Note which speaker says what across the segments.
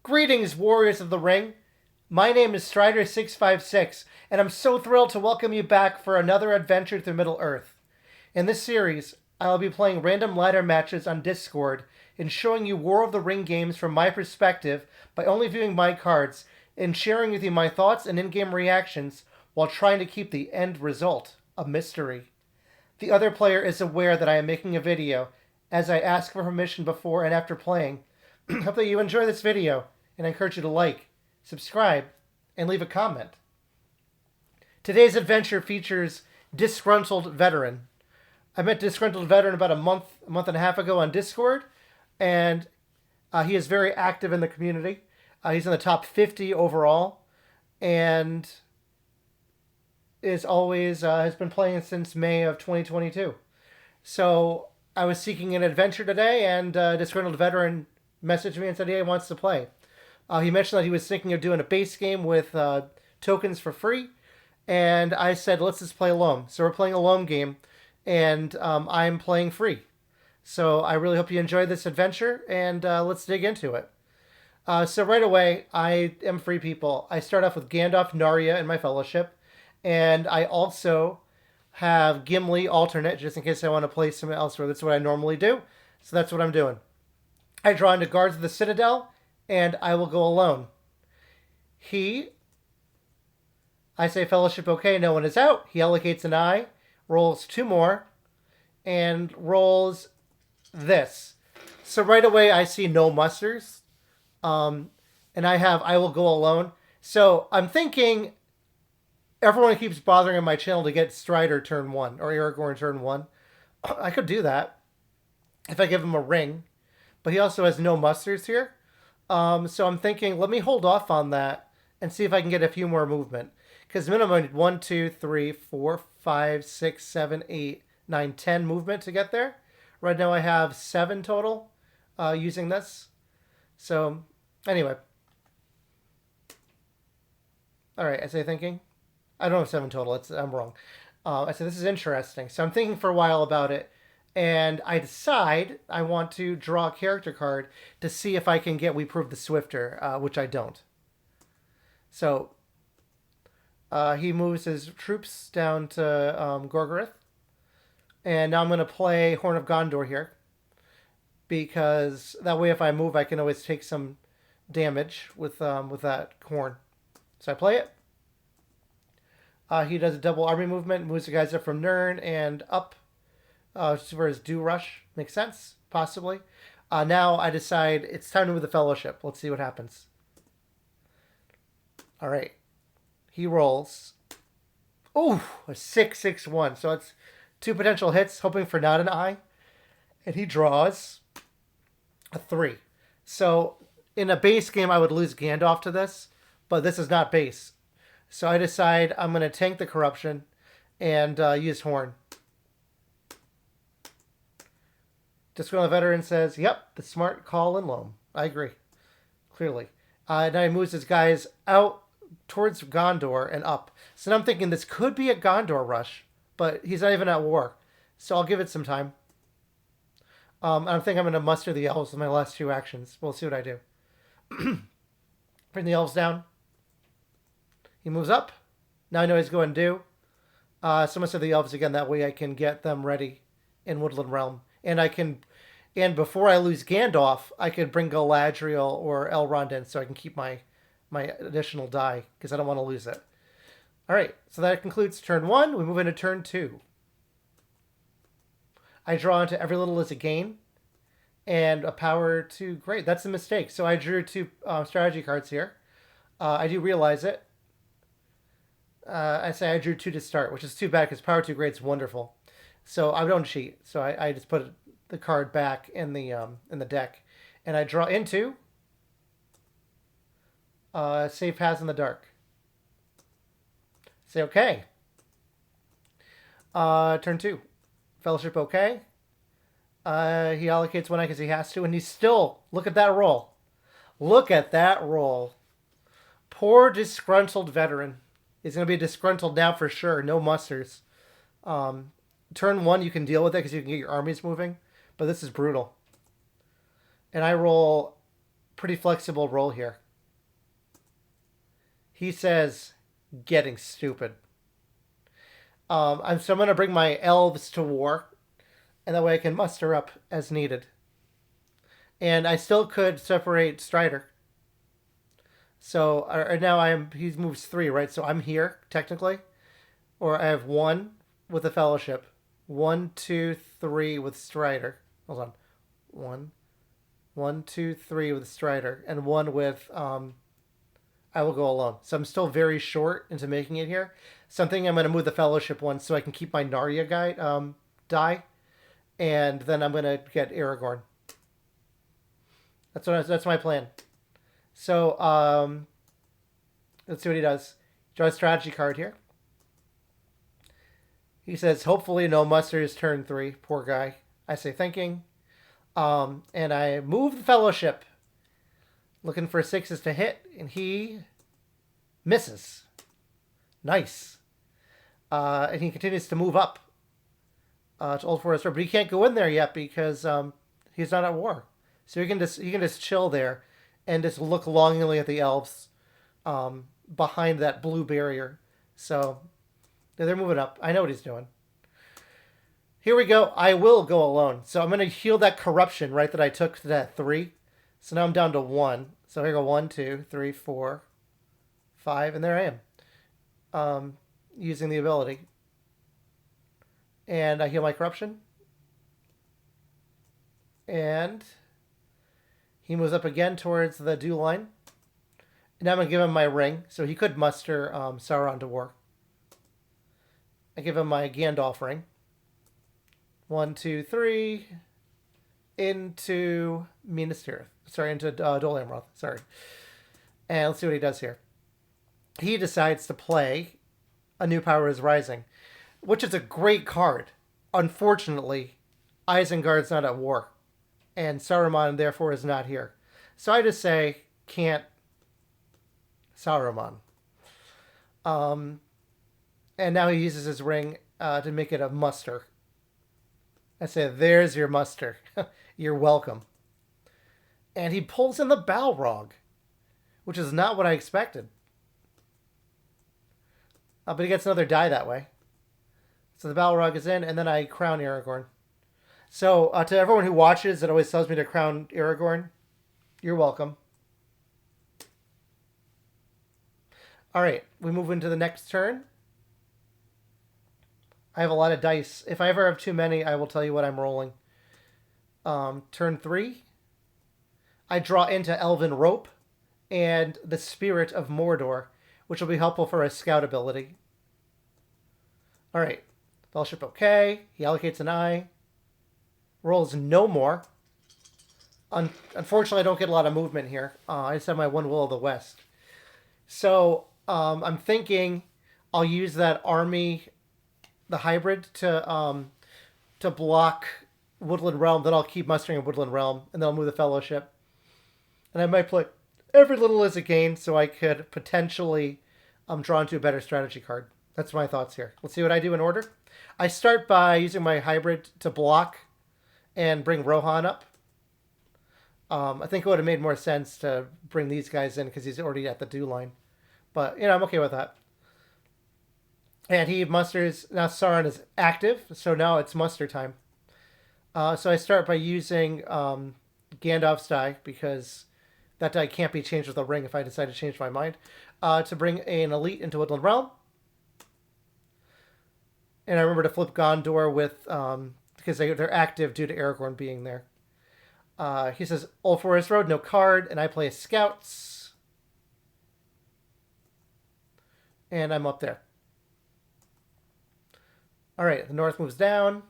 Speaker 1: Greetings, warriors of the ring. My name is Strider656, and I'm so thrilled to welcome you back for another adventure through Middle-earth. In this series, I'll be playing random ladder matches on Discord and showing you War of the Ring games from my perspective by only viewing my cards and sharing with you my thoughts and in-game reactions while trying to keep the end result a mystery. The other player is aware that I am making a video, as I ask for permission before and after playing. Hope that you enjoy this video, and I encourage you to like, subscribe, and leave a comment. Today's adventure features Disgruntled Veteran. I met Disgruntled Veteran about a month and a half ago on Discord, and he is very active in the community. He's in the top 50 overall, and is always has been playing since May of 2022. So I was seeking an adventure today, and Disgruntled Veteran messaged me and said, "Hey, he wants to play." He mentioned that he was thinking of doing a base game with tokens for free, and I said, let's just play LOME. So we're playing a LOME game, and I'm playing free. So I really hope you enjoy this adventure, and let's dig into it. So right away, I am free people. I start off with Gandalf Narya in my fellowship, and I also have Gimli alternate, just in case I want to play something elsewhere. That's what I normally do, so that's what I'm doing. I draw into Guards of the Citadel, and I will go alone. I say fellowship okay, no one is out. He allocates an eye, rolls 2 more, and rolls this. So right away I see no musters. And I will go alone. So I'm thinking everyone keeps bothering on my channel to get Strider turn 1, or Aragorn turn 1. I could do that if I give him a ring. But he also has no musters here. So I'm thinking, let me hold off on that and see if I can get a few more movement. Because minimum I need 1, 2, 3, 4, 5, 6, 7, 8, 9, 10 movement to get there. Right now I have 7 total using this. So anyway. Alright, I say thinking. I don't have 7 total. I'm wrong. I said this is interesting. So I'm thinking for a while about it. And I decide I want to draw a character card to see if I can get We Prove the Swifter, which I don't. So he moves his troops down to Gorgoroth. And now I'm going to play Horn of Gondor here. Because that way if I move, I can always take some damage with that horn. So I play it. He does a double army movement, moves the guys up from Nirn and up. For his do rush. Makes sense? Possibly. Now I decide it's time to move the fellowship. Let's see what happens. Alright. He rolls. Ooh, a 6-6-1. So it's 2 potential hits, hoping for not an eye. And he draws a 3. So in a base game, I would lose Gandalf to this. But this is not base. So I decide I'm going to tank the corruption and use Horn. Disgruntled Veteran says, yep, the smart call in LOME. I agree. Clearly. Now he moves his guys out towards Gondor and up. So now I'm thinking this could be a Gondor rush, but he's not even at war. So I'll give it some time. I think I'm going to muster the elves with my last 2 actions. We'll see what I do. Bring the elves down. He moves up. Now I know he's going to do. So I'm going to set the elves again. That way I can get them ready in Woodland Realm. And before I lose Gandalf, I could bring Galadriel or Elrond in so I can keep my additional die, because I don't want to lose it. Alright, so that concludes turn 1. We move into turn 2. I draw into Every Little is a Gain, and a power 2. Great, that's a mistake. So I drew 2 strategy cards here. I do realize it. I say I drew 2 to start, which is too bad, because power 2 great is wonderful. So I don't cheat. So I just put the card back in the deck, and I draw into Save Paths in the Dark. Say okay. Turn 2, Fellowship okay. He allocates 1 eye because he has to, and he's still, look at that roll. Look at that roll. Poor Disgruntled Veteran. He's going to be disgruntled now for sure. No musters. Turn 1, you can deal with it because you can get your armies moving. But this is brutal. And I roll pretty flexible role here. He says, getting stupid. So I'm going to bring my elves to war, and that way I can muster up as needed. And I still could separate Strider. So now he moves 3, right? So I'm here, technically. Or I have 1 with the Fellowship. 1, 2, 3 with Strider. Hold on. 1, 2, 3 with Strider. And 1 with I will go alone. So I'm still very short into making it here. Something I'm going to move the Fellowship 1 so I can keep my Narya guy die. And then I'm going to get Aragorn. That's my plan. So let's see what he does. Draw a strategy card here. He says, hopefully no musters turn 3. Poor guy. I say thinking. And I move the Fellowship. Looking for 6s to hit. And he misses. Nice. And he continues to move up to Old Forest Road. But he can't go in there yet because he's not at war. So he can just chill there and just look longingly at the elves behind that blue barrier. So they're moving up. I know what he's doing. Here we go. I will go alone. So I'm going to heal that corruption, right, that I took to that 3. So now I'm down to 1. So here I go 1, 2, 3, 4, 5, and there I am. Using the ability. And I heal my corruption. And he moves up again towards the dew line. And now I'm going to give him my ring. So he could muster Sauron to war. I give him my Gandalf ring. 1, 2, 3. Into Minas Tirith. Sorry, into Dol Amroth. Sorry. And let's see what he does here. He decides to play A New Power is Rising, which is a great card. Unfortunately, Isengard's not at war, and Saruman, therefore, is not here. So I just say, can't Saruman. And now he uses his ring to make it a muster. I say, there's your muster. You're welcome. And he pulls in the Balrog, which is not what I expected. But he gets another die that way. So the Balrog is in, and then I crown Aragorn. So to everyone who watches, it always tells me to crown Aragorn. You're welcome. All right, we move into the next turn. I have a lot of dice. If I ever have too many, I will tell you what I'm rolling. Turn 3. I draw into Elven Rope and the Spirit of Mordor, which will be helpful for a scout ability. All right. Fellowship okay. He allocates an eye. Rolls no more. Unfortunately, I don't get a lot of movement here. I just have my 1 Will of the West. So I'm thinking I'll use that army, the hybrid, to block Woodland Realm. Then I'll keep mustering a Woodland Realm, and then I'll move the Fellowship. And I might play every little as a gain, so I could potentially draw into a better strategy card. That's my thoughts here. Let's see what I do in order. I start by using my hybrid to block and bring Rohan up. I think it would have made more sense to bring these guys in because he's already at the dew line. But, I'm okay with that. And he musters. Now Sauron is active, so now it's muster time. So I start by using Gandalf's die, because that die can't be changed with a ring if I decide to change my mind, to bring an elite into Woodland Realm. And I remember to flip Gondor with, because they're active due to Aragorn being there. He says, Old Forest Road, no card, and I play Scouts. And I'm up there. All right, the north moves down.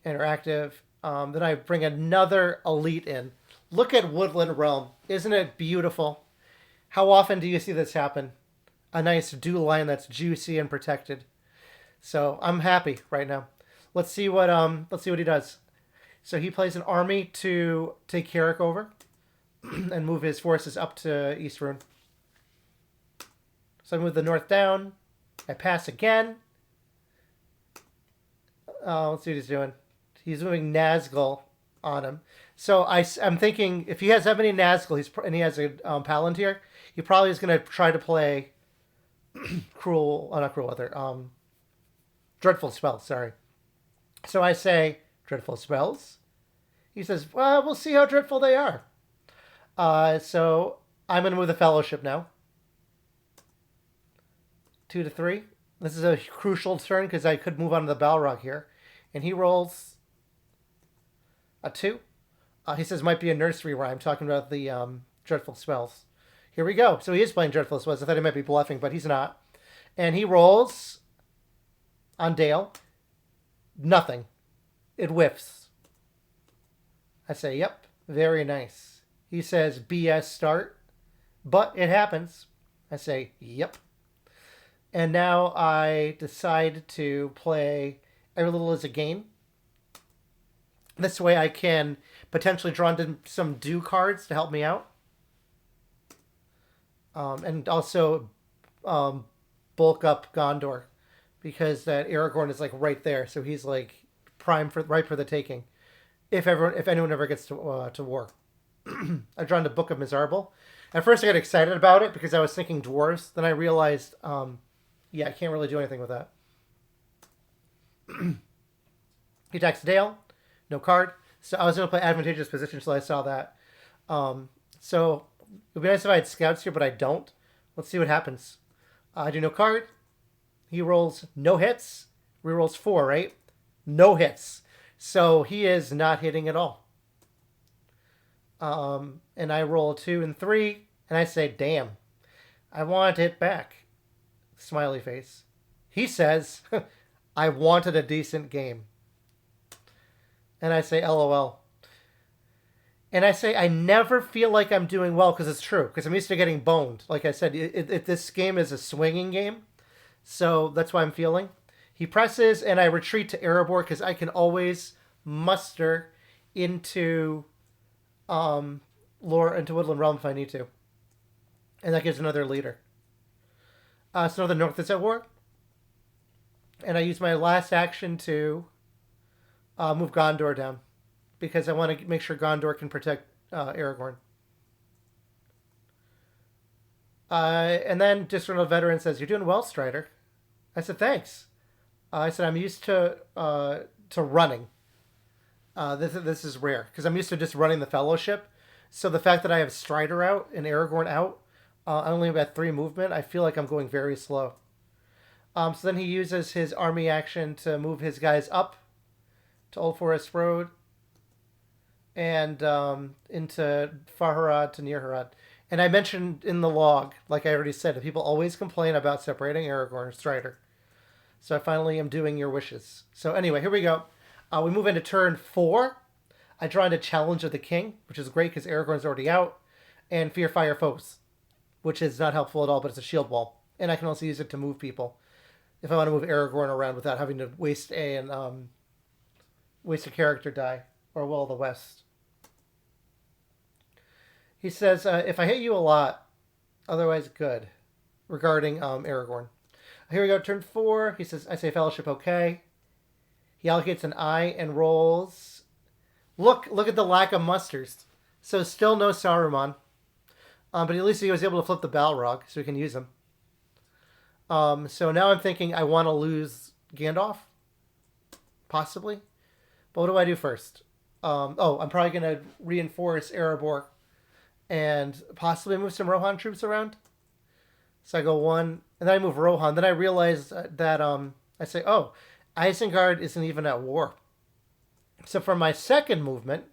Speaker 1: And are active. Then I bring another elite in. Look at Woodland Realm. Isn't it beautiful? How often do you see this happen? A nice dew line that's juicy and protected. So I'm happy right now. Let's see what he does. So he plays an army to take Carrick over and move his forces up to Eastrune. So I move the north down. I pass again. Let's see what he's doing. He's moving Nazgul on him. So I'm thinking if he has Ebony Nazgul and he has a Palantir, he probably is going to try to play Dreadful Spells, sorry. So I say, Dreadful Spells? He says, well, we'll see how dreadful they are. So I'm going to move the Fellowship now. 2 to 3. This is a crucial turn because I could move on to the Balrog here. And he rolls a 2. He says might be a nursery rhyme talking about the Dreadful Spells. Here we go. So he is playing Dreadful Spells. I thought he might be bluffing, but he's not. And he rolls on Dale. Nothing. It whiffs. I say, yep, very nice. He says, BS start. But it happens. I say, yep. And now I decide to play Every Little Is a Game. This way I can potentially draw into some do cards to help me out. And also bulk up Gondor. Because that Aragorn is like right there. So he's like ripe for the taking. If anyone ever gets to war. I drawn the Book of Miserable. At first I got excited about it because I was thinking dwarves. Then I realized, I can't really do anything with that. He attacks Dale. No card. So I was going to play Advantageous Position until I saw that. So it would be nice if I had scouts here, but I don't. Let's see what happens. I do no card. He rolls no hits. Rerolls 4, right? No hits. So he is not hitting at all. And I roll 2 and 3, and I say, damn, I want to hit back. Smiley face. He says, I wanted a decent game. And I say, LOL. And I say, I never feel like I'm doing well, because it's true, because I'm used to getting boned. Like I said, this game is a swinging game, so that's why I'm feeling. He presses, and I retreat to Erebor, because I can always muster into Woodland Realm if I need to. And that gives another leader. So now the North is at war. And I use my last action to move Gondor down. Because I want to make sure Gondor can protect Aragorn. And then Disgruntled Veteran says, you're doing well, Strider. I said, thanks. I said, I'm used to running. This is rare. Because I'm used to just running the Fellowship. So the fact that I have Strider out and Aragorn out, I only have 3 movement, I feel like I'm going very slow. So then he uses his army action to move his guys up to Old Forest Road and into Farharad to Near Harad. And I mentioned in the log, like I already said, that people always complain about separating Aragorn and Strider. So I finally am doing your wishes. So anyway, here we go. We move into turn 4. I draw into Challenge of the King, which is great because Aragorn's already out, and Fear Fire Foes, which is not helpful at all, but it's a shield wall. And I can also use it to move people if I want to move Aragorn around without having to waste a character die or Will of the West. He says, if I hit you a lot, otherwise good, regarding Aragorn. Here we go, turn 4. He says, I say Fellowship okay. He allocates an eye and rolls. Look at the lack of musters. So still no Saruman. But at least he was able to flip the Balrog, so we can use him. So now I'm thinking I want to lose Gandalf. Possibly. But what do I do first? I'm probably going to reinforce Erebor and possibly move some Rohan troops around. So I go 1, and then I move Rohan. Then I realize that I say, Isengard isn't even at war. So for my second movement,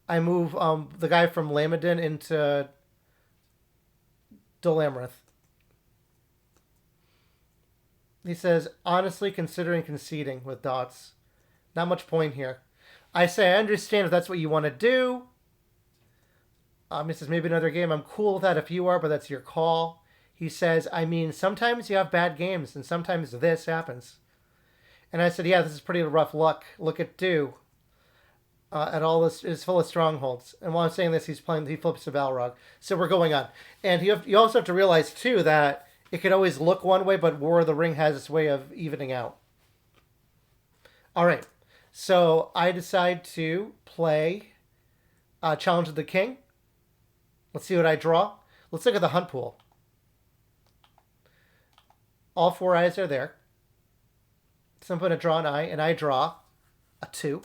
Speaker 1: I move the guy from Lamadin into Dol Amroth. He says, honestly considering conceding with dots. Not much point here. I say, I understand if that's what you want to do. He says, maybe another game. I'm cool with that if you are, but that's your call. He says, I mean, sometimes you have bad games, and sometimes this happens. And I said, yeah, this is pretty rough luck. Look at Do. At all this is full of strongholds. And while I'm saying this, he flips the Balrog. So we're going on. And you also have to realize, too, that it could always look one way, but War of the Ring has its way of evening out. All right. So I decide to play Challenge of the King. Let's see what I draw. Let's look at the hunt pool. All 4 eyes are there. So I'm going to draw an eye, and I draw a 2.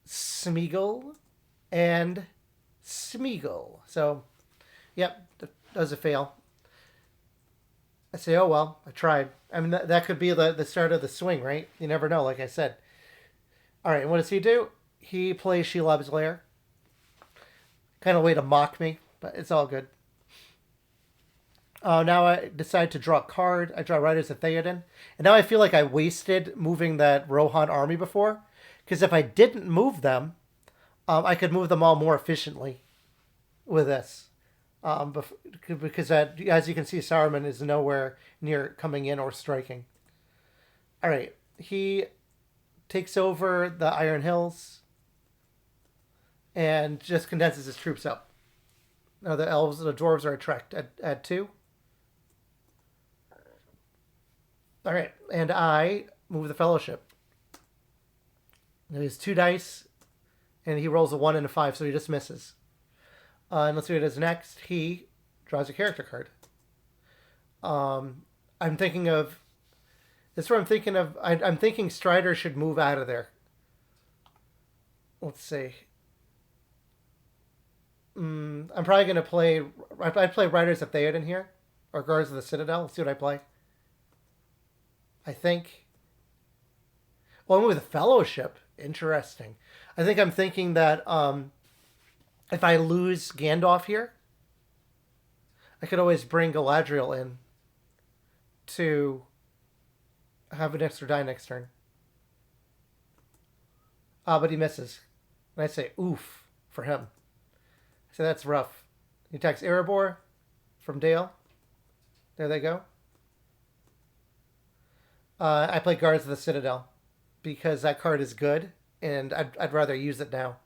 Speaker 1: Smeagol and Smeagol. So, yep, that was a fail. I say, oh well, I tried. I mean, that could be the start of the swing, right? You never know, like I said. All right, and what does he do? He plays Shelob's Lair. Kind of a way to mock me, but it's all good. Now I decide to draw a card. I draw Riders of Theoden. And now I feel like I wasted moving that Rohan army before. Because if I didn't move them, I could move them all more efficiently with this. Because as you can see, Saruman is nowhere near coming in or striking. All right. He takes over the Iron Hills and just condenses his troops up. Now the elves and the dwarves are attract at 2. All right, and I move the Fellowship. He has 2 dice, and he rolls a 1 and a 5, so he just misses. And let's see what he does next. He draws a character card. I'm thinking of... This is what I'm thinking of. I'm thinking Strider should move out of there. Let's see. I'm probably going to play... I play Riders of Theoden here, or Guards of the Citadel. Let's see what I play. I think... Well, I'm with the Fellowship. Interesting. I think I'm thinking that if I lose Gandalf here, I could always bring Galadriel in to have an extra die next turn. But he misses. And I say, oof, for him. So that's rough. He attacks Erebor from Dale. There they go. I play Guards of the Citadel because that card is good, and I'd rather use it now.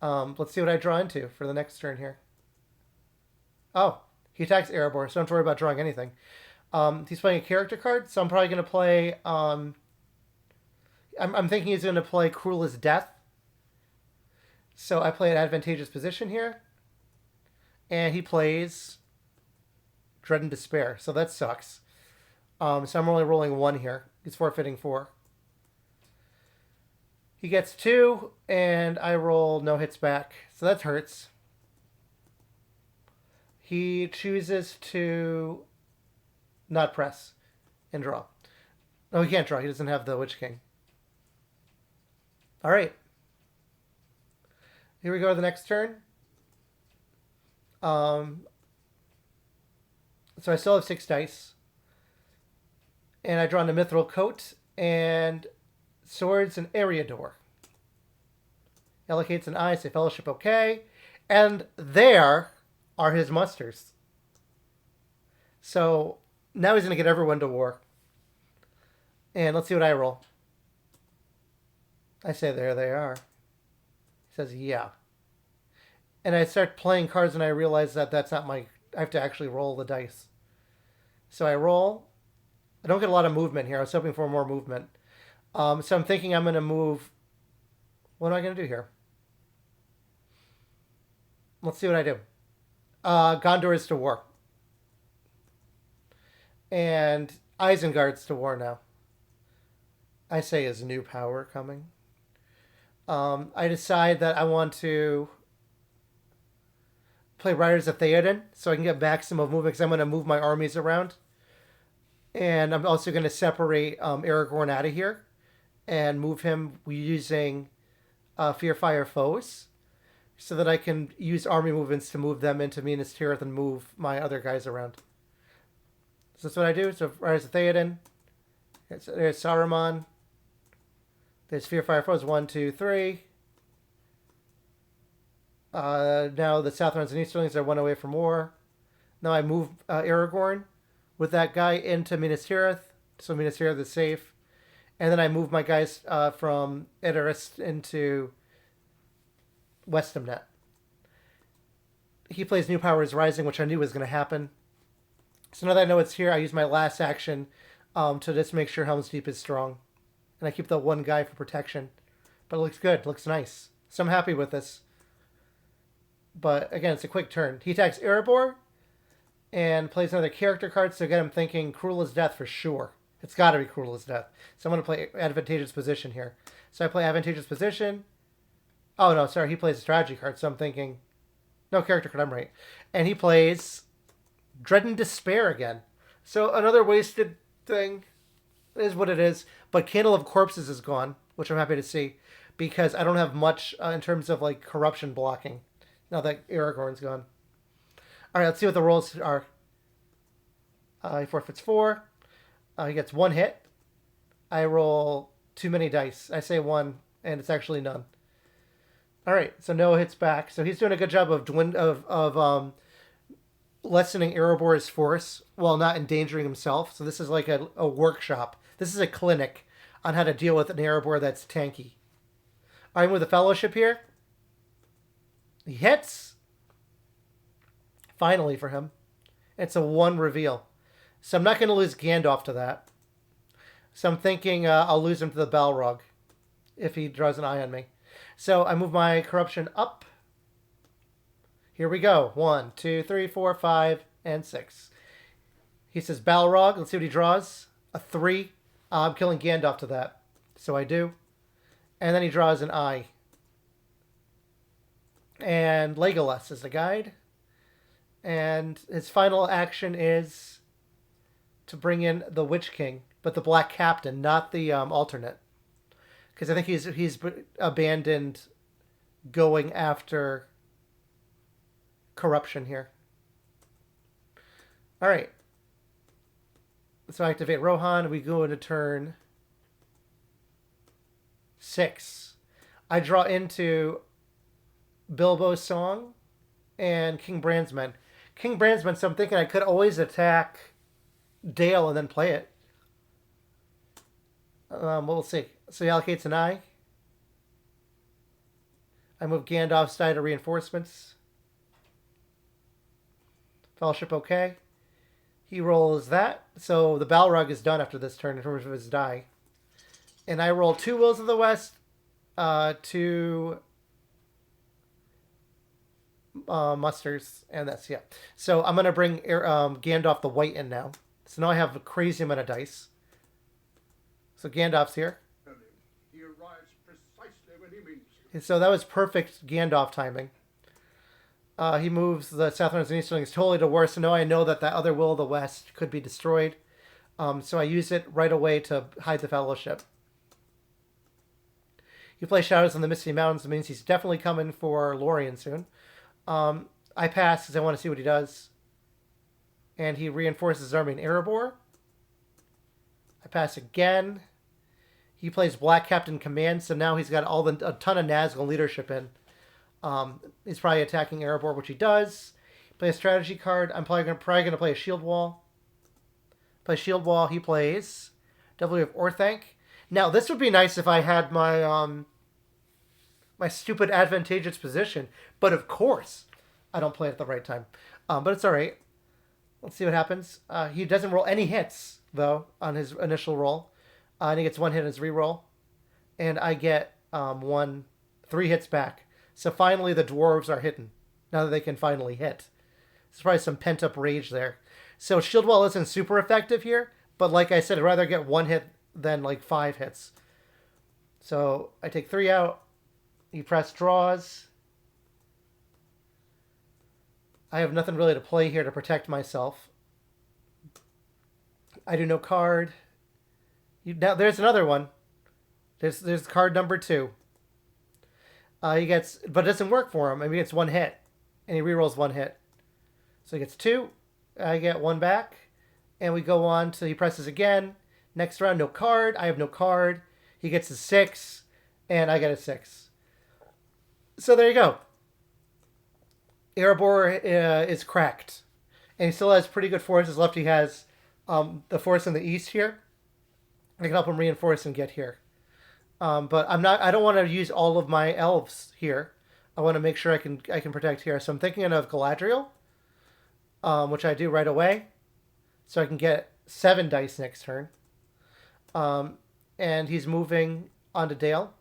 Speaker 1: Let's see what I draw into for the next turn here. Oh, he attacks Erebor, so don't worry about drawing anything. He's playing a character card, so I'm probably going to play... I'm thinking he's going to play Cruel as Death. So I play an advantageous position here. And he plays Dread and Despair, so that sucks. So I'm only rolling 1 here. He's forfeiting 4. He gets 2, and I roll no hits back. So that hurts. He chooses to not press and draw. No, he can't draw. He doesn't have the Witch King. All right. Here we go to the next turn. So I still have 6 dice. And I draw on a Mithril Coat and Swords and Eriador. Allocates an eye, say Fellowship okay. And there are his musters. So now he's going to get everyone to war. And let's see what I roll. I say there they are. He says yeah. And I start playing cards and I realize that that's not my... I have to actually roll the dice. So I roll. I don't get a lot of movement here. I was hoping for more movement. So I'm thinking I'm going to move... What am I going to do here? Let's see what I do. Gondor is to war. And Isengard's to war now. I say is new power coming. I decide that I want to play Riders of Theoden so I can get maximum movement because I'm going to move my armies around. And I'm also going to separate Aragorn out of here and move him using Fear Fire Foes so that I can use army movements to move them into Minas Tirith and move my other guys around. So that's what I do. So Riders of Theoden. There's Saruman. There's Fear Fire Foes. 1, 2, 3. Now the Southrons and Easterlings are 1 away from war. Now I move Aragorn with that guy into Minas Tirith. So Minas Tirith is safe. And then I move my guys from Edoras into Westamnet. He plays New Power is Rising, which I knew was going to happen. So now that I know it's here, I use my last action to just make sure Helm's Deep is strong. And I keep the one guy for protection. But it looks good. It looks nice. So I'm happy with this. But again, it's a quick turn. He attacks Erebor and plays another character card. So again, I'm thinking Cruel as Death for sure. It's got to be Cruel as Death. So I'm going to play Advantageous Position here. So I play Advantageous Position. Oh, no, sorry. He plays a strategy card. So I'm thinking... No, character card. I'm right. And he plays Dread and Despair again. So another wasted thing is what it is. But Candle of Corpses is gone, which I'm happy to see. Because I don't have much in terms of like corruption blocking. Now that Aragorn's gone. All right, let's see what the rolls are. He forfeits 4. He gets 1 hit. I roll too many dice. I say 1, and it's actually none. All right, so no hits back. So he's doing a good job of lessening Erebor's force while not endangering himself. So this is like a workshop. This is a clinic on how to deal with an Erebor that's tanky. I'm with the Fellowship here. He hits. Finally for him. It's a 1 reveal. So I'm not going to lose Gandalf to that. So I'm thinking I'll lose him to the Balrog if he draws an eye on me. So I move my corruption up. Here we go. 1, 2, 3, 4, 5, and 6. He says Balrog. Let's see what he draws. A 3. I'm killing Gandalf to that. So I do. And then he draws an eye. And Legolas is the guide. And his final action is to bring in the Witch King, but the Black Captain, not the alternate. Because I think he's abandoned going after corruption here. All right. So I activate Rohan. We go into turn 6. I draw into Bilbo's Song and King Brandsman. King Brandsman, so I'm thinking I could always attack Dale and then play it. We'll see. So he allocates an eye. I move Gandalf's die to reinforcements. Fellowship okay. He rolls that. So the Balrog is done after this turn in terms of his die. And I roll 2 Wills of the West, 2 musters, and that's, yeah. So I'm going to bring Gandalf the White in now. So now I have a crazy amount of dice. So Gandalf's here.
Speaker 2: He arrives precisely when he means to.
Speaker 1: And so that was perfect Gandalf timing. He moves the Southerners and Easterlings totally to war, so now I know that other Will of the West could be destroyed. So I use it right away to hide the Fellowship. You play Shadows on the Misty Mountains. It means he's definitely coming for Lorien soon. I pass because I want to see what he does. And he reinforces his army in Erebor. I pass again. He plays Black Captain Command, so now he's got a ton of Nazgul leadership in. He's probably attacking Erebor, which he does. Play a strategy card. I'm probably going to play a Shield Wall. Play Shield Wall. He plays W of Orthanc. Now, this would be nice if I had my my stupid Advantageous Position, but of course, I don't play it at the right time. But it's all right. Let's see what happens. He doesn't roll any hits, though, on his initial roll. And he gets 1 hit in his reroll. And I get 3 hits back. So finally the dwarves are hitting. Now that they can finally hit. There's probably some pent-up rage there. So Shield Wall isn't super effective here. But like I said, I'd rather get 1 hit than like 5 hits. So I take 3 out. He press draws. I have nothing really to play here to protect myself. I do no card. Now there's another one. There's card number 2. He gets, but it doesn't work for him. I mean, he gets 1 hit, and he rerolls 1 hit. So he gets 2. I get 1 back, and we go on to he presses again. Next round, no card. I have no card. He gets a 6, and I get a 6. So there you go. Erebor is cracked. And he still has pretty good forces left. He has the force in the east here. I can help him reinforce and get here. But I don't want to use all of my elves here. I want to make sure I can protect here. So I'm thinking of Galadriel, which I do right away. So I can get 7 dice next turn. and he's moving onto Dale.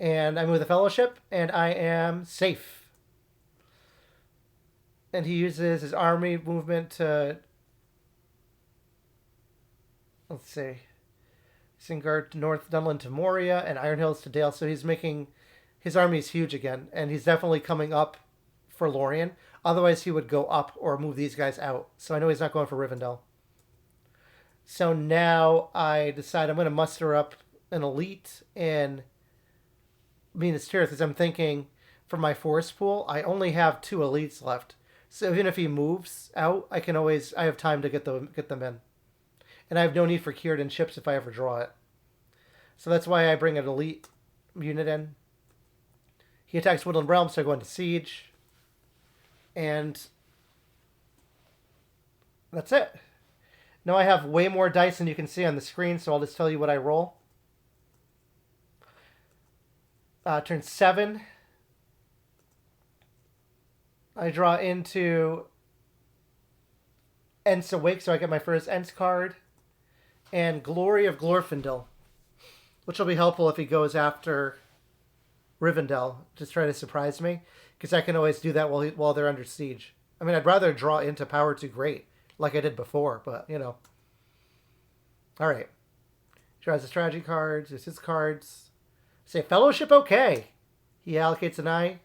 Speaker 1: And I move the Fellowship, and I am safe. And he uses his army movement to... Let's see. Singard to North Dunland to Moria, and Iron Hills to Dale. So he's making... His army is huge again, and he's definitely coming up for Lorien. Otherwise, he would go up or move these guys out. So I know he's not going for Rivendell. So now I decide I'm going to muster up an elite in Minas Tirith, because I'm thinking for my forest pool, I only have 2 elites left. So even if he moves out, I have time to get them in. And I have no need for Círdan ships if I ever draw it. So that's why I bring an elite unit in. He attacks Woodland Realm, so I go into siege. And that's it. Now I have way more dice than you can see on the screen, so I'll just tell you what I roll. Turn 7. I draw into Ents Awake, so I get my first Ents card. And Glory of Glorfindel, which will be helpful if he goes after Rivendell, just try to surprise me, because I can always do that while they're under siege. I mean, I'd rather draw into Power Too Great, like I did before, but, you know. Alright. Draws the strategy cards, just his cards. Say, Fellowship okay. He allocates an eye,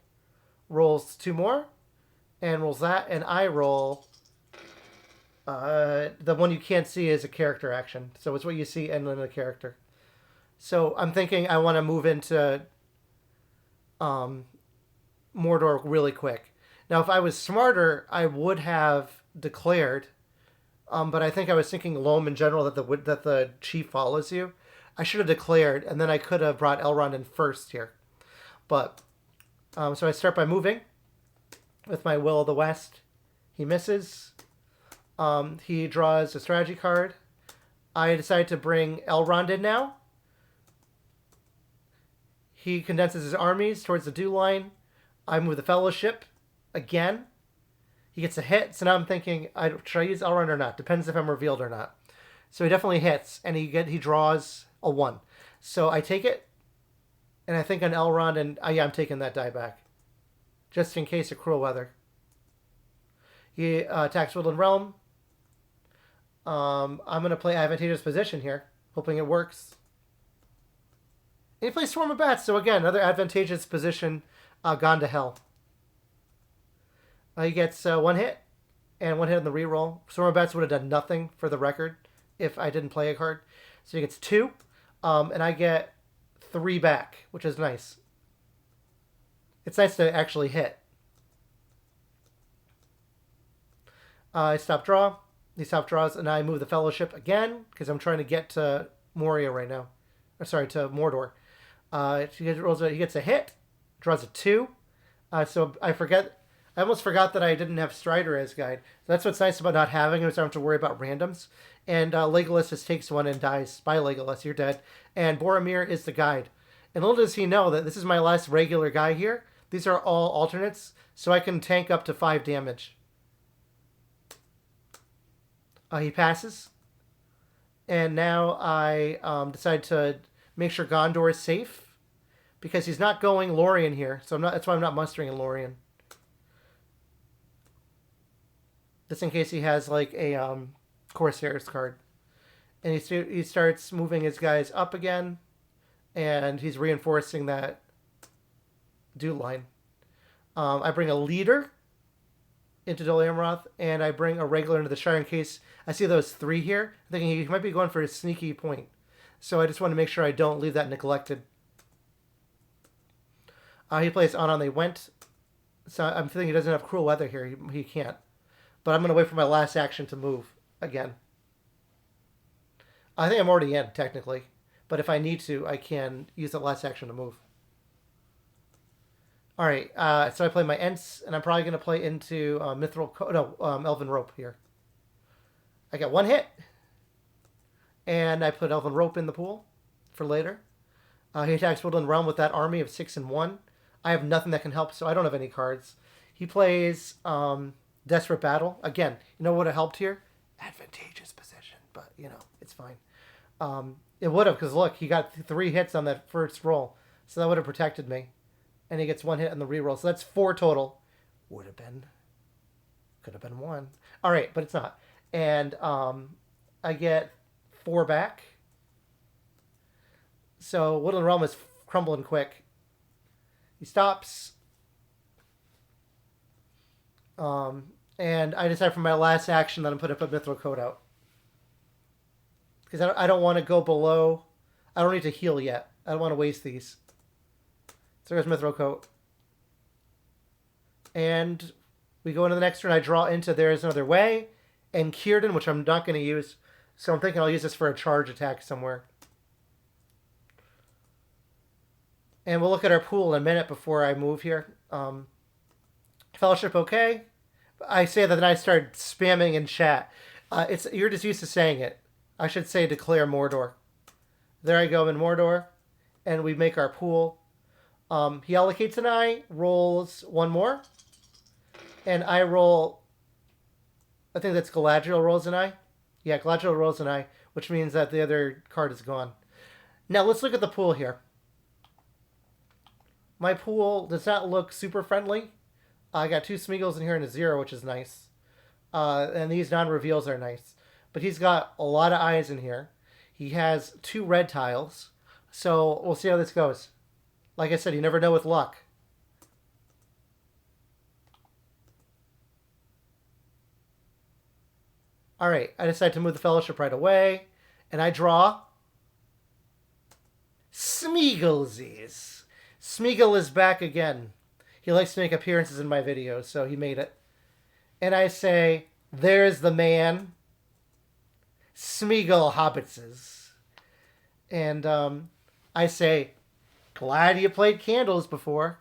Speaker 1: rolls 2 more, and rolls that, and I roll... the one you can't see is a character action, so it's what you see and then a character. So I'm thinking I want to move into Mordor really quick. Now, if I was smarter, I would have declared, but I think I was thinking Loam in general, that the chief follows you. I should have declared, and then I could have brought Elrond in first here. But, so I start by moving with my Will of the West. He misses. He draws a strategy card. I decide to bring Elrond in now. He condenses his armies towards the Dew Line. I move the Fellowship again. He gets a hit, so now I'm thinking, should I use Elrond or not? Depends if I'm revealed or not. So he definitely hits, and he draws a 1. So I take it, and I think on Elrond, and yeah, I'm taking that die back, just in case of cruel weather. He attacks Woodland Realm. I'm going to play Advantageous Position here, hoping it works. And he plays Swarm of Bats, so again, another Advantageous Position gone to hell. He gets 1 hit, and 1 hit on the reroll. Swarm of Bats would have done nothing, for the record, if I didn't play a card. So he gets 2, and I get 3 back, which is nice. It's nice to actually hit. I stop draw. He stop draws, and I move the Fellowship again, because I'm trying to get to Moria right now. Or sorry, to Mordor. He gets a hit, draws a 2. So I almost forgot that I didn't have Strider as guide. So that's what's nice about not having him, is I don't have to worry about randoms. And Legolas just takes 1 and dies. Bye, Legolas, you're dead. And Boromir is the guide. And little does he know that this is my last regular guy here. These are all alternates, so I can tank up to 5 damage. He passes. And now I decide to make sure Gondor is safe, because he's not going Lorien here. So that's why I'm not mustering in Lorien. Just in case he has like a Corsairs card. And he starts moving his guys up again, and he's reinforcing that Dew Line. I bring a leader into Dol Amroth, and I bring a regular into the Shire in case I see those 3 here. I'm thinking he might be going for a sneaky point. So I just want to make sure I don't leave that neglected. He plays On They Went. So I'm thinking he doesn't have cruel weather here. He can't. But I'm going to wait for my last action to move again. I think I'm already in, technically. But if I need to, I can use the last action to move. Alright, so I play my Ents, and I'm probably going to play into Elven Rope here. I got 1 hit. And I put Elven Rope in the pool for later. He attacks Woodland Realm with that army of 6 and 1. I have nothing that can help, so I don't have any cards. He plays Desperate Battle. Again, you know what would have helped here? Advantageous Position. but, you know, it's fine. It would have, because look, he got 3 hits on that first roll. So that would have protected me. And he gets 1 hit on the reroll. So that's 4 total. Would have been. Could have been 1. All right, but it's not. And I get 4 back. So Woodland Realm is crumbling quick. He stops. And I decide for my last action that I'm going to put Mithril Coat out. Because I don't want to go below. I don't need to heal yet. I don't want to waste these. So there's Mithril Coat. And we go into the next turn. I draw into There Is Another Way. And Kierden, which I'm not going to use. So I'm thinking I'll use this for a charge attack somewhere. And we'll look at our pool in a minute before I move here. Fellowship okay. I say that, then I start spamming in chat. You're just used to saying it. I should say declare Mordor. There I go in Mordor. And we make our pool. He allocates an eye, rolls 1 more. And I roll... I think that's Galadriel rolls an eye. Yeah, Galadriel rolls an eye, which means that the other card is gone. Now let's look at the pool here. My pool does not look super friendly. I got 2 Smeagol's in here and a 0, which is nice. And these non-reveals are nice. But he's got a lot of eyes in here. He has 2 red tiles. So we'll see how this goes. Like I said, you never know with luck. All right, I decide to move the Fellowship right away. And I draw Smeagolsies. Smeagol is back again. He likes to make appearances in my videos, so he made it. And I say, there's the man. Smeagol Hobbitses. And I say, glad you played Candles before.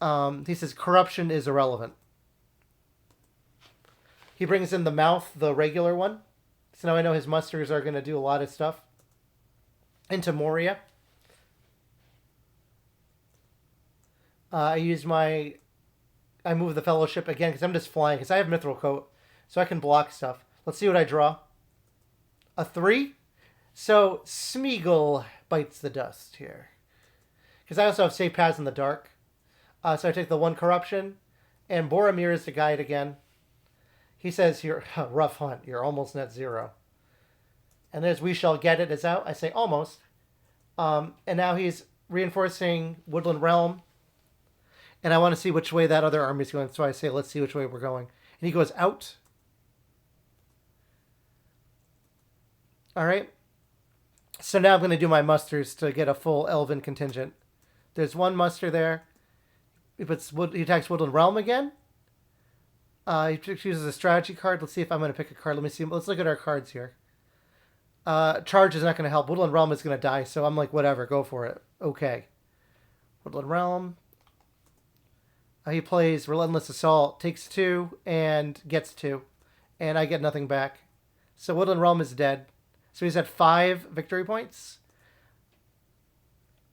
Speaker 1: He says, corruption is irrelevant. He brings in the mouth, the regular one. So now I know his musters are going to do a lot of stuff. Into Moria. I move the Fellowship again because I'm just flying. Because I have Mithril Coat. So I can block stuff. Let's see what I draw. A 3. So Smeagol bites the dust here. Because I also have Safe Paths in the Dark. So I take the 1 corruption. And Boromir is the guide again. He says, "You're rough hunt. You're almost net 0. And there's We Shall Get It is out. I say almost. And now he's reinforcing Woodland Realm. And I want to see which way that other army's going. So I say, let's see which way we're going. And he goes out. All right. So now I'm going to do my musters to get a full Elven contingent. There's 1 muster there. He attacks Woodland Realm again. He chooses a strategy card. Let's see if I'm going to pick a card. Let me see. Let's look at our cards here. Charge is not going to help. Woodland Realm is going to die. So I'm like, whatever. Go for it. Okay. Woodland Realm. He plays Relentless Assault, takes 2, and gets 2. And I get nothing back. So Woodland Realm is dead. So he's at 5 victory points.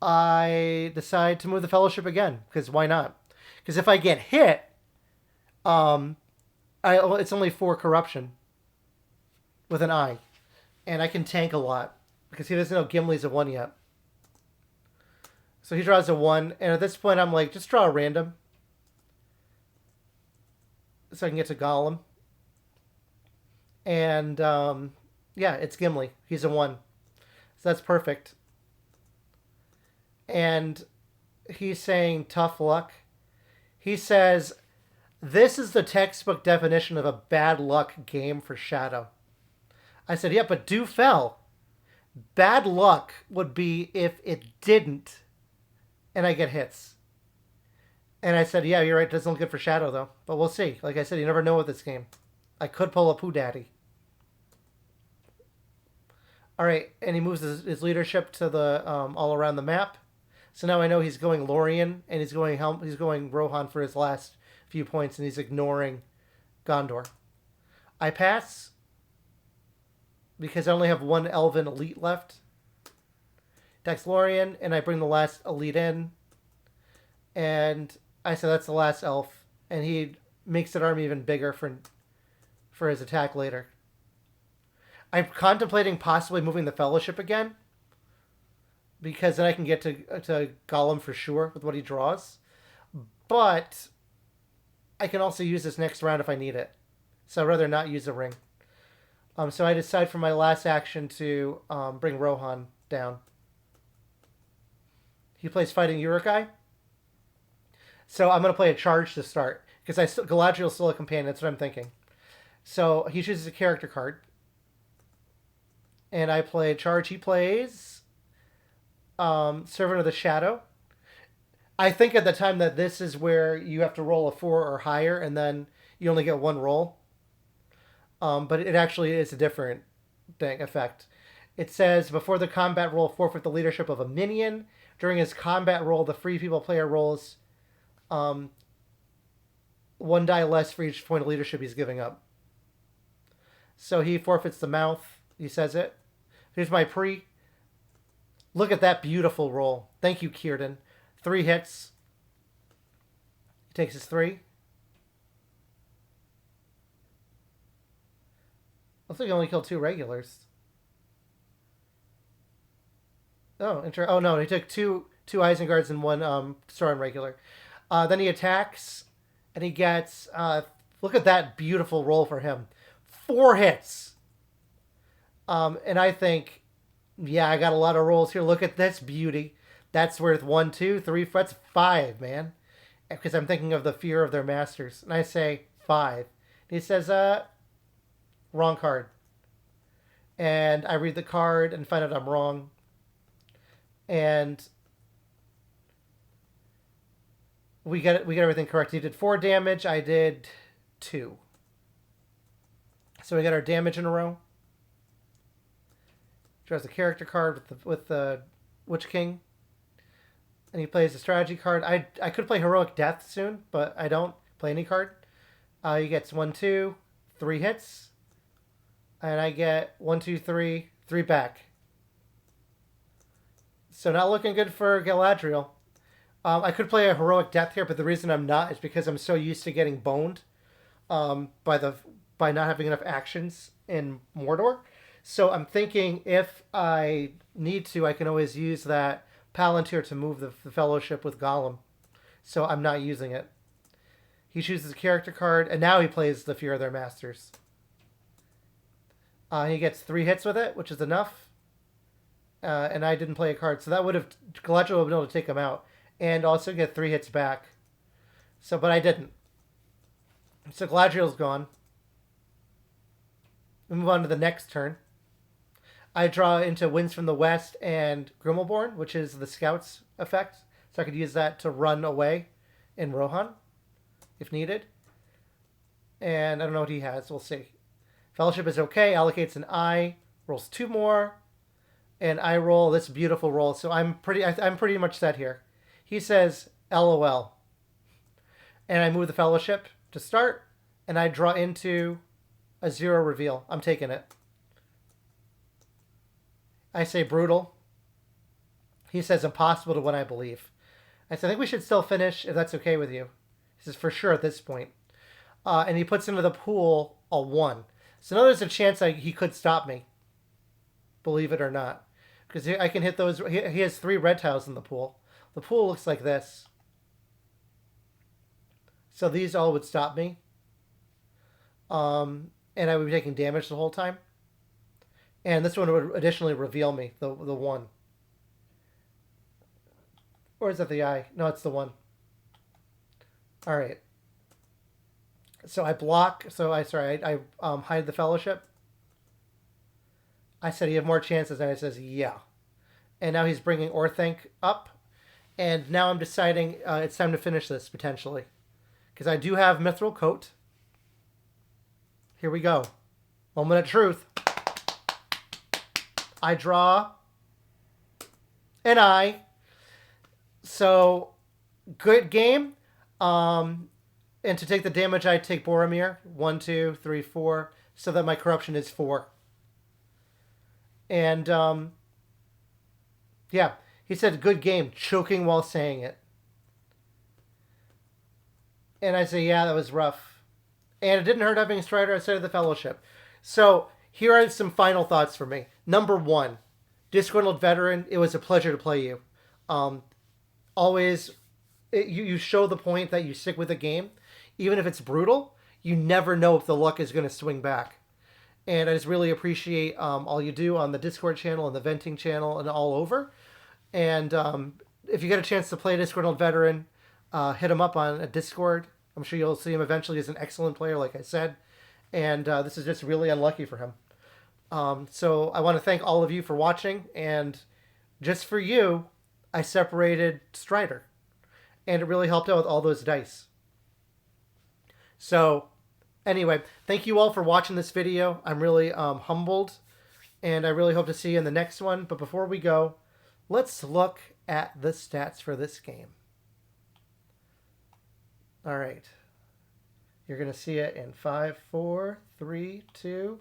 Speaker 1: I decide to move the Fellowship again, because why not? Because if I get hit, it's only 4 corruption with an eye. And I can tank a lot, because he doesn't know Gimli's a 1 yet. So he draws a 1, and at this point I'm like, just draw a random. So I can get to Gollum. And, yeah, it's Gimli. He's a 1. So that's perfect. And he's saying tough luck. He says, this is the textbook definition of a bad luck game for Shadow. I said, yeah, but do fell. Bad luck would be if it didn't and I get hits. And I said, yeah, you're right. It doesn't look good for Shadow, though. But we'll see. Like I said, you never know with this game. I could pull a Pooh Daddy. All right, and he moves his leadership to the all around the map. So now I know he's going Lorien, and he's going Rohan for his last few points, and he's ignoring Gondor. I pass because I only have 1 Elven elite left. Attacks Lorien, and I bring the last elite in. And I said that's the last elf, and he makes that army even bigger for his attack later. I'm contemplating possibly moving the Fellowship again, because then I can get to Gollum for sure with what he draws. But I can also use this next round if I need it. So I'd rather not use a ring. So I decide for my last action to bring Rohan down. He plays Fighting Uruk-hai. So I'm going to play a charge to start. Because Galadriel's still a companion. That's what I'm thinking. So he chooses a character card. And I play charge. He plays Servant of the Shadow. I think at the time that this is where you have to roll a 4 or higher. And then you only get one roll. But it actually is a different effect. It says, before the combat roll, forfeit the leadership of a minion. During his combat roll, the Free People player rolls 1 die less for each point of leadership he's giving up. So he forfeits the mouth. He says it. Here's my pre. Look at that beautiful roll. Thank you, Kierden. 3 hits. He takes his 3. Looks like he only killed 2 regulars. Oh no, he took two Isenguards and 1 Storm regular. Then he attacks, and he gets look at that beautiful roll for him. 4 hits. And I think, yeah, I got a lot of rolls here. Look at this beauty. That's worth 1, 2, 3, 4. That's 5, man. Because I'm thinking of the fear of their masters. And I say 5. And he says, wrong card. And I read the card and find out I'm wrong. And we got everything correct. He did 4 damage. I did 2. So we got our damage in a row. Draws a character card with the Witch King. And he plays a strategy card. I could play Heroic Death soon, but I don't play any card. He gets 1, 2, 3 hits. And I get 1, 2, 3, 3 back. So not looking good for Galadriel. I could play a Heroic Death here, but the reason I'm not is because I'm so used to getting boned by not having enough actions in Mordor. So I'm thinking if I need to, I can always use that Palantir to move the Fellowship with Gollum. So I'm not using it. He chooses a character card, and now he plays the Fear of Their Masters. He gets 3 hits with it, which is enough. And I didn't play a card. So that would have... Galadriel would have been able to take him out. And also get 3 hits back. So, but I didn't. So Galadriel's gone. We move on to the next turn. I draw into Winds from the West and Grimmelborn, which is the Scout's effect. So I could use that to run away in Rohan, if needed. And I don't know what he has. We'll see. Fellowship is okay. Allocates an eye. Rolls 2 more. And I roll this beautiful roll. So I'm pretty much set here. He says, LOL. And I move the Fellowship to start. And I draw into a 0 reveal. I'm taking it. I say brutal. He says impossible to win, I believe. I said, I think we should still finish if that's okay with you. He says, for sure at this point. And he puts into the pool a 1. So now there's a chance he could stop me. Believe it or not. Because I can hit those. He has 3 red tiles in the pool. The pool looks like this. So these all would stop me. And I would be taking damage the whole time. And this one would additionally reveal me, the 1. Or is that the eye? No, it's the 1. All right. So I block. So I hide the Fellowship. I said you have more chances, and he says yeah. And now he's bringing Orthanc up, and now I'm deciding it's time to finish this potentially, because I do have Mithril Coat. Here we go. Moment of truth. I draw an eye. So good game. And to take the damage, I take Boromir. 1, 2, 3, 4. So that my corruption is 4. And yeah, he said good game, choking while saying it. And I say, yeah, that was rough. And it didn't hurt having Strider outside of the Fellowship. So Here are some final thoughts for me. Number one, Disgruntled Veteran, it was a pleasure to play you. Um, always, you show the point that you stick with the game. Even if it's brutal, you never know if the luck is going to swing back. And I just really appreciate all you do on the Discord channel and the venting channel and all over. And if you get a chance to play Disgruntled Veteran, hit him up on a Discord. I'm sure you'll see him eventually. He's an excellent player, like I said. And this is just really unlucky for him. So I want to thank all of you for watching. And just for you, I separated Strider. And it really helped out with all those dice. So anyway, thank you all for watching this video. I'm really humbled. And I really hope to see you in the next one. But before we go, let's look at the stats for this game. All right. You're going to see it in 5, 4, 3, 2.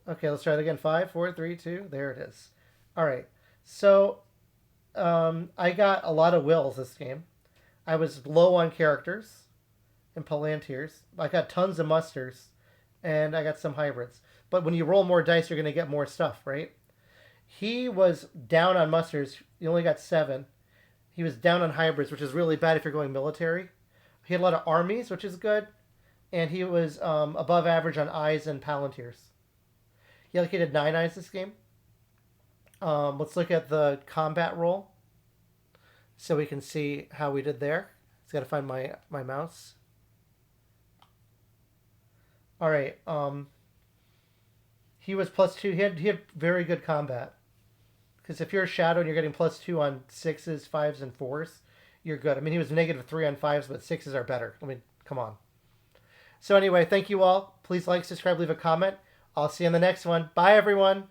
Speaker 1: Okay, let's try it again. 5, 4, 3, 2. There it is. All right. So I got a lot of wills this game. I was low on characters and Palantirs. I got tons of musters, and I got some hybrids. But when you roll more dice, you're going to get more stuff, right? He was down on musters. He only got 7. He was down on hybrids, which is really bad if you're going military. He had a lot of armies, which is good. And he was above average on eyes and Palantirs. He allocated 9 eyes this game. Let's look at the combat roll so we can see how we did there. Just got to find my mouse. All right. He was +2. He had very good combat. Because if you're a shadow and you're getting +2 on 6s, 5s, and 4s, you're good. I mean, he was -3 on 5s, but 6s are better. I mean, come on. So anyway, thank you all. Please like, subscribe, leave a comment. I'll see you in the next one. Bye, everyone.